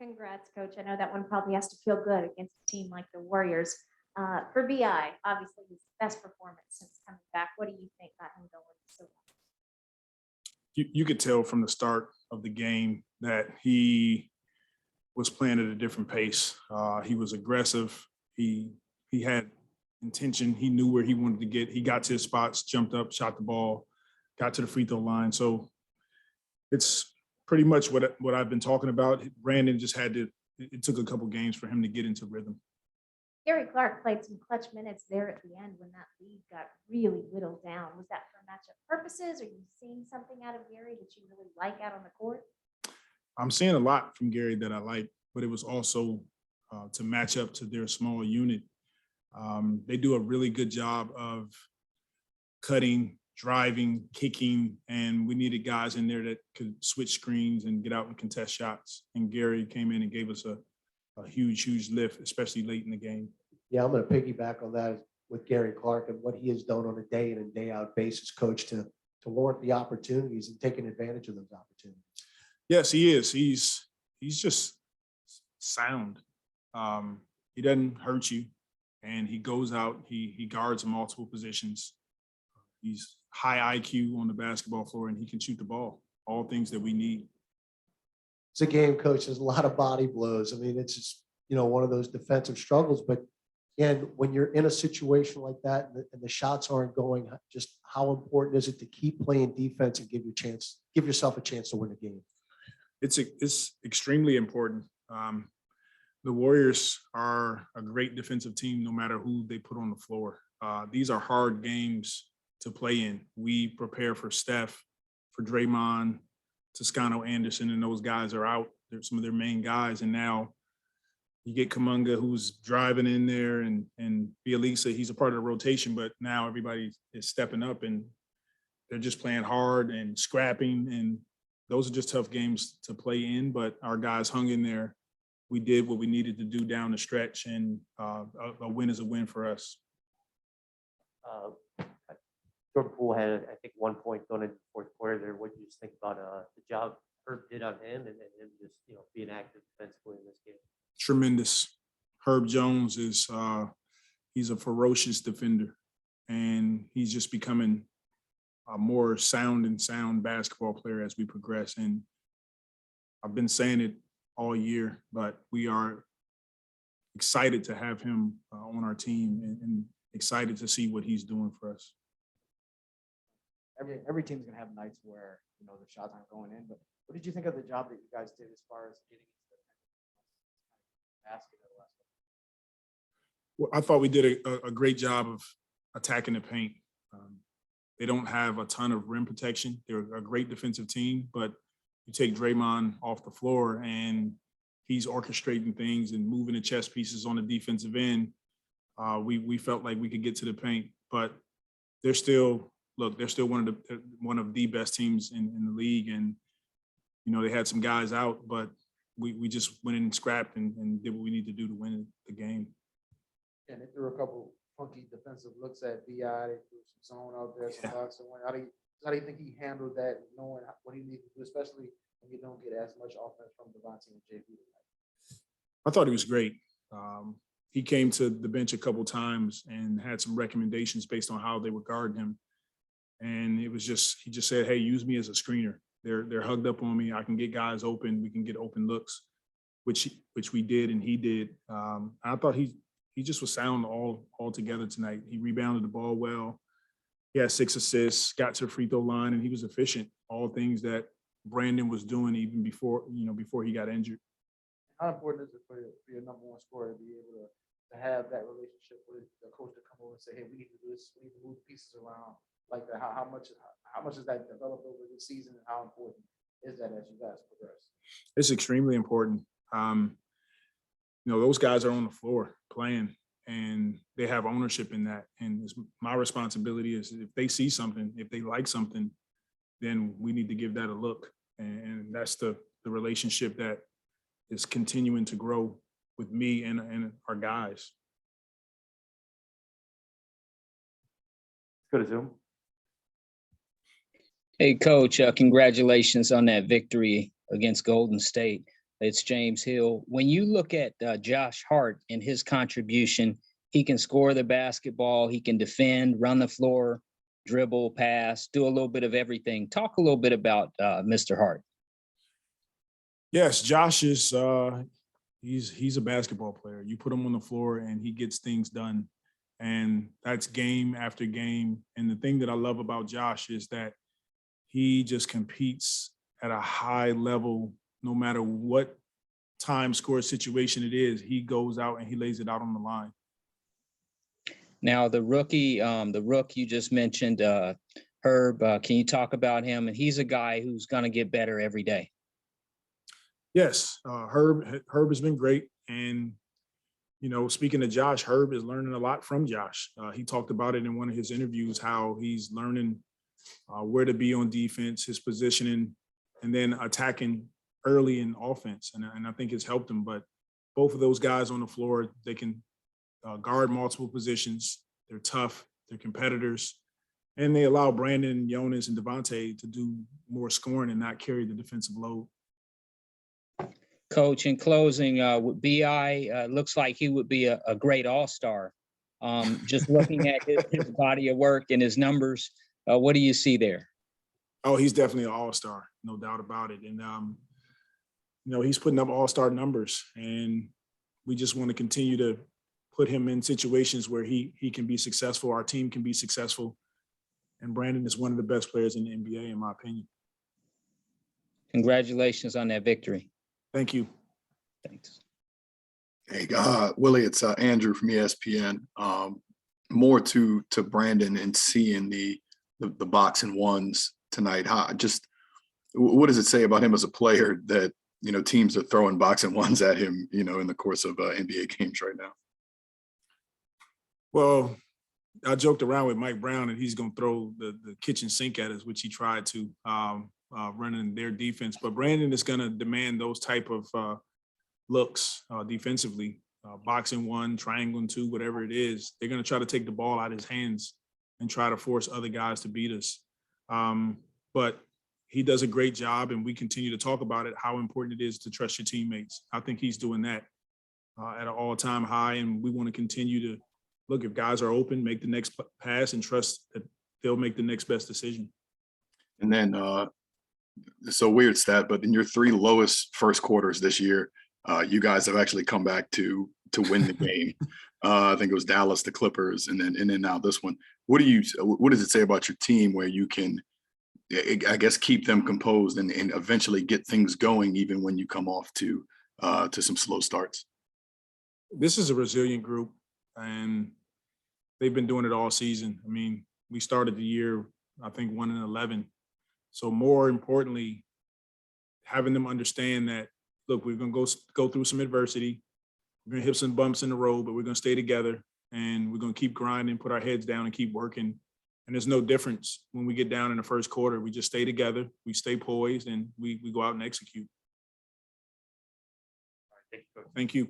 Congrats, Coach. I know that one probably has to feel good against a team like the Warriors. For BI, obviously his best performance since coming back. What do you think got him going so well? You could tell from the start of the game that he was playing at a different pace. He was aggressive. He had intention. He knew where he wanted to get. He got to his spots, jumped up, shot the ball, got to the free throw line. So it's pretty much what I've been talking about. Brandon just had to. It took a couple games for him to get into rhythm. Gary Clark played some clutch minutes there at the end when that lead got really whittled down. Was that for matchup purposes? Are you seeing something out of Gary that you really like out on the court? I'm seeing a lot from Gary that I like, but it was also to match up to their small unit. They do a really good job of cutting, driving, kicking, and we needed guys in there that could switch screens and get out and contest shots. And Gary came in and gave us a huge lift, especially late in the game. Yeah, I'm going to piggyback on that with Gary Clark and what he has done on a day in and day out basis, Coach, to warrant the opportunities and taking advantage of those opportunities. Yes, he is. He's just sound. He doesn't hurt you, and he goes out. He guards multiple positions. He's high IQ on the basketball floor, and he can shoot the ball. All things that we need. It's a game, Coach. There's a lot of body blows. I mean, it's just, one of those defensive struggles. But again, when you're in a situation like that and the shots aren't going, just how important is it to keep playing defense and give yourself a chance to win a game? It's extremely important. The Warriors are a great defensive team, no matter who they put on the floor. These are hard games to play in. We prepare for Steph, for Draymond, Toscano Anderson, and those guys are out. They're some of their main guys. And now you get Kuminga, who's driving in there, and Bielisa, he's a part of the rotation, but now everybody is stepping up and they're just playing hard and scrapping. And those are just tough games to play in, but our guys hung in there. We did what we needed to do down the stretch, and a win is a win for us. Jordan Poole had, I think, 1 point going into the fourth quarter there. What do you just think about the job Herb did on him and him just, being active defensively in this game? Tremendous. Herb Jones is he's a ferocious defender, and he's just becoming a more sound basketball player as we progress. And I've been saying it all year, but we are excited to have him on our team and excited to see what he's doing for us. Every team's gonna have nights where the shots aren't going in. But what did you think of the job that you guys did as far as getting into the basket? Well, I thought we did a great job of attacking the paint. They don't have a ton of rim protection. They're a great defensive team, but you take Draymond off the floor and he's orchestrating things and moving the chess pieces on the defensive end. We felt like we could get to the paint, but they're still one of the best teams in the league. And, they had some guys out, but we just went in and scrapped and did what we need to do to win the game. And they threw a couple funky defensive looks at BI. They threw some zone out there, some box. How do you think he handled that, knowing what he needed to do, especially when you don't get as much offense from Devontae and JV tonight? I thought he was great. He came to the bench a couple times and had some recommendations based on how they would guard him. And he just said, hey, use me as a screener. They're hugged up on me. I can get guys open. We can get open looks, which we did, and he did. I thought he just was sound all together tonight. He rebounded the ball well. He had 6 assists, got to the free throw line, and he was efficient. All things that Brandon was doing even before he got injured. How important is it for your number one scorer to be able to have that relationship with the coach to come over and say, hey, we need to do this, we need to move pieces around like that? How much has that developed over the season, and how important is that as you guys progress? It's extremely important. Those guys are on the floor playing, and they have ownership in that. And it's my responsibility is if they see something, if they like something, then we need to give that a look. And that's the relationship that is continuing to grow with me and our guys. Let's go to Zoom. Hey, Coach, congratulations on that victory against Golden State. It's James Hill. When you look at Josh Hart and his contribution, he can score the basketball, he can defend, run the floor, dribble, pass, do a little bit of everything. Talk a little bit about Mr. Hart. Yes, Josh is he's a basketball player. You put him on the floor and he gets things done. And that's game after game. And the thing that I love about Josh is that he just competes at a high level, no matter what time score situation it is. He goes out and he lays it out on the line. Now, the rook you just mentioned, Herb, can you talk about him? And he's a guy who's going to get better every day. Yes, Herb has been great. And, you know, speaking to Josh, Herb is learning a lot from Josh. He talked about it in one of his interviews, how he's learning where to be on defense, his positioning, and then attacking early in offense. And I think it's helped him. But both of those guys on the floor, they can guard multiple positions. They're tough. They're competitors. And they allow Brandon, Jonas, and Devontae to do more scoring and not carry the defensive load. Coach, in closing, with BI, looks like he would be a great all-star. Just looking at his body of work and his numbers, what do you see there? Oh, he's definitely an all-star, no doubt about it. And, you know, he's putting up all-star numbers. And we just want to continue to put him in situations where he can be successful, our team can be successful. And Brandon is one of the best players in the NBA, in my opinion. Congratulations on that victory. Thank you. Thanks. Hey, Willie, it's Andrew from ESPN. More to Brandon and seeing the box and ones tonight. What does it say about him as a player that, you know, teams are throwing box and ones at him, you know, in the course of NBA games right now? Well, I joked around with Mike Brown and he's going to throw the kitchen sink at us, which he tried to running their defense. But Brandon is going to demand those type of looks defensively, boxing one, triangling two, whatever it is. They're going to try to take the ball out of his hands and try to force other guys to beat us. But he does a great job, and we continue to talk about it, how important it is to trust your teammates. I think he's doing that at an all-time high, and we want to continue to look, if guys are open, make the next pass and trust that they'll make the next best decision. And then, it's a weird stat, but in your 3 lowest first quarters this year, you guys have actually come back to win the game. I think it was Dallas, the Clippers, and then now this one. What does it say about your team where you can, I guess, keep them composed and eventually get things going even when you come off to some slow starts? This is a resilient group, and they've been doing it all season. I mean, we started the year, I think, 1-11. So more importantly, having them understand that, look, we're going to go through some adversity. We're going to hit some bumps in the road, but we're going to stay together, and we're going to keep grinding, put our heads down and keep working. And there's no difference when we get down in the first quarter. We just stay together, we stay poised, and we go out and execute. Thank you, Coach. Thank you.